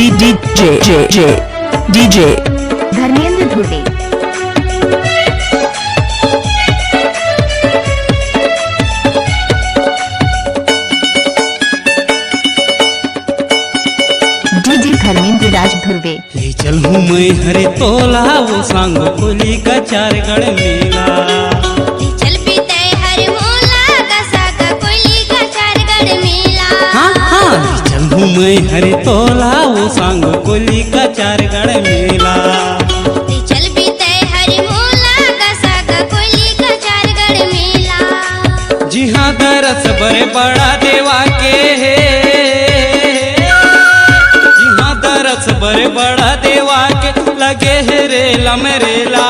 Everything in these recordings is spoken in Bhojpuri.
DJ धर्मेंद्र धुर्वे। DJ धर्मेंद्र राज धुर्वे। ले चल हूँ मैं हरे तोला वो सांग कोली का चारगढ़ मेला। चल पीते हर मोला का सागा कोयली का चारगढ़ मेला। हाँ हाँ ले चल हूँ मैं हरे तोला वो सांग कोली का चारगढ़ मेला। चल पीते हर मोला का सागा कोयली का चारगढ़ मेला। जी हाँ दरस बड़े बड़ा देवा के है। जी हाँ दरस बड़े बड़ा देवा के लगे है रेला मेरेला।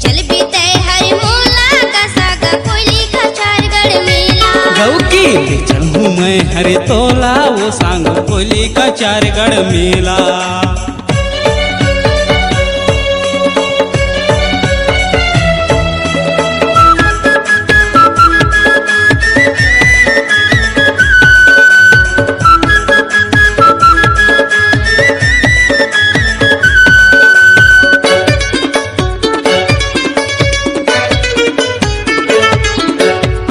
चल पीते हर मोला का सागा कोयली का चारगढ़ मेला। गौ की ले चल हूँ मैं हरे तोला वो सांग कोली का चारगढ़ मेला।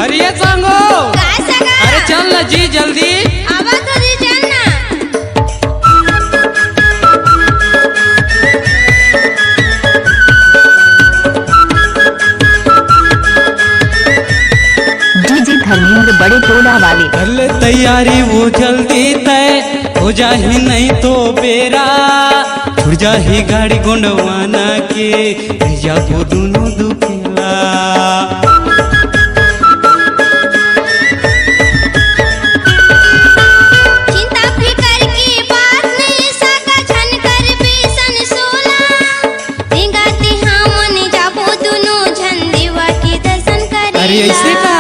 अरे सांगो का सागा अरे चल ना जी जल्दी। आवा तो जी जानना। DJ धर्मेंद्र बड़े टोला वाले। कर ले तैयारी वो जल्दी तय हो जाही नहीं तो बेरा छुड़ जाही गाड़ी गोंडवाना के जा वो दोनों दुखेला। चिंता फिकर की बात नहीं सागा झन कर बेसन सोला। रिंगाती हाँ मन जाबो दोनों झन देवा के दर्शन करेला। अरे ऐसे का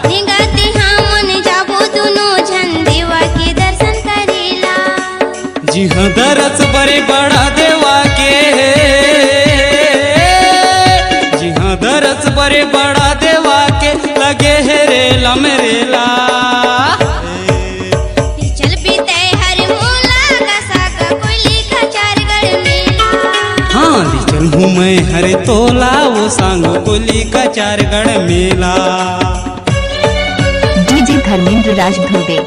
रिंगाती हाँ मन जाबो दोनों झन देवा के दर्शन करेला। जी हाँ दरस बड़े बड़ा देवा के जी हाँ दरस बड़े बड़ा देवा के लगे है रेला मेरेला। चल पीते हर मोला का सागा कोयली का चारगढ़ मेला। हाँ ले चल हूँ मैं हरे तोला वो सांग कोली का चारगढ़ मेला। DJ धर्मेंद्र राज धुर्वे।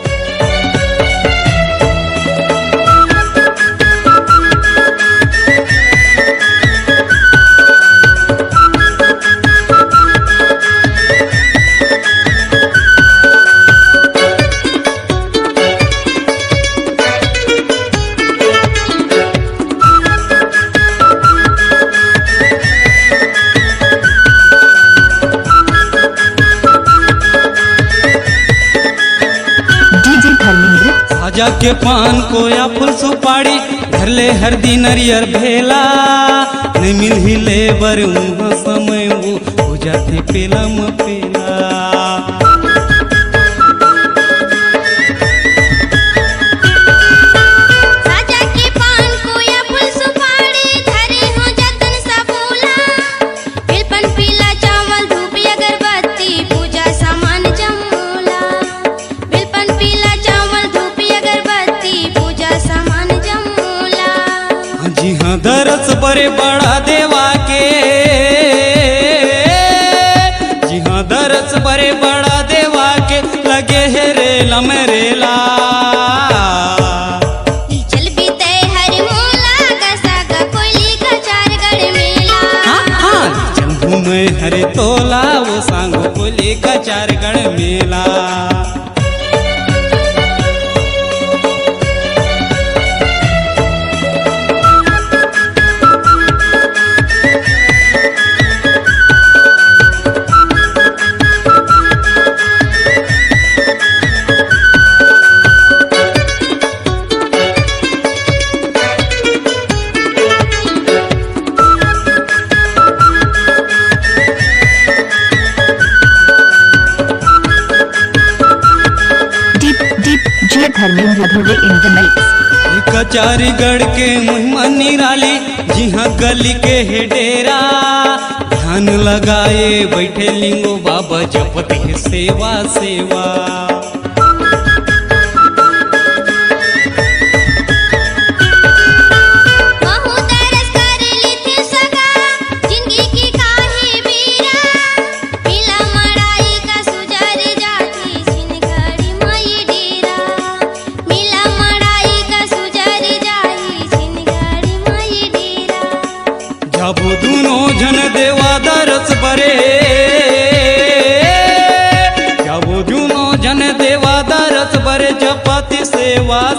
DJ धर्मेंद्र साजा के पान को या फुल सुपारी घर ले हर दिन नरियर भेला नहीं मिल ही ले बर वहाँ समय वो हो जाते पेला म पेला। साजा के पान को या फूल सुपारी धरे हो जतन सा बोला। बिलपन पीला चावल धूप अगरबत्ती पूजा सामान जमोला। बिलपन पीला चावल धूप अगरबत्ती पूजा सामान जमोला। जी हाँ दरस बड़े बड़ा देवा के जी हाँ दरस बड़े बड़ा देवा के लगे है रेला मेरेला। चल पीते हर मोला का सागा कोयली का चारगढ़ मेला। हाँ हाँ चल हूँ मैं हरे तोला वो सांग कोली का चारगढ़ मेला। DJ Dharmendra Dhurve in the mix. Kacharigarh के महिमा निराली जी हाँ गली के है डेरा ध्यान लगाए बैठे लिंगो बाबा जपत है सेवा सेवा।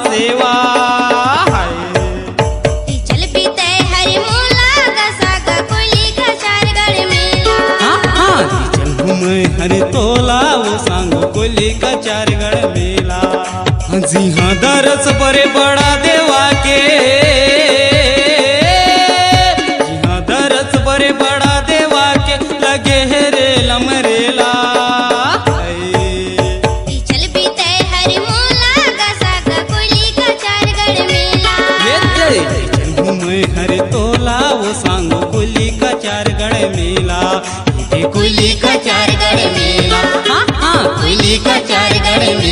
सेवा हाय ती चल पीते हरी मोला गसा गा कोली का चारगढ़ मेला हाँ चलू मैं हर तोला वो सांगो कोली का चारगढ़ मेला जी हाँ दरस बड़े बड़ा देवा के जी हाँ दरस बड़े बड़ा देवा के लगे है रे लमरेला ती चल पीते हरी मोला गसा गा कोली का चारगढ़ मेला चलू मैं हर तोला वो सांगो कोली का चारगढ़ मेला ये कोली का चारगढ़ मेला हाँ कोली का चारगढ़ मेला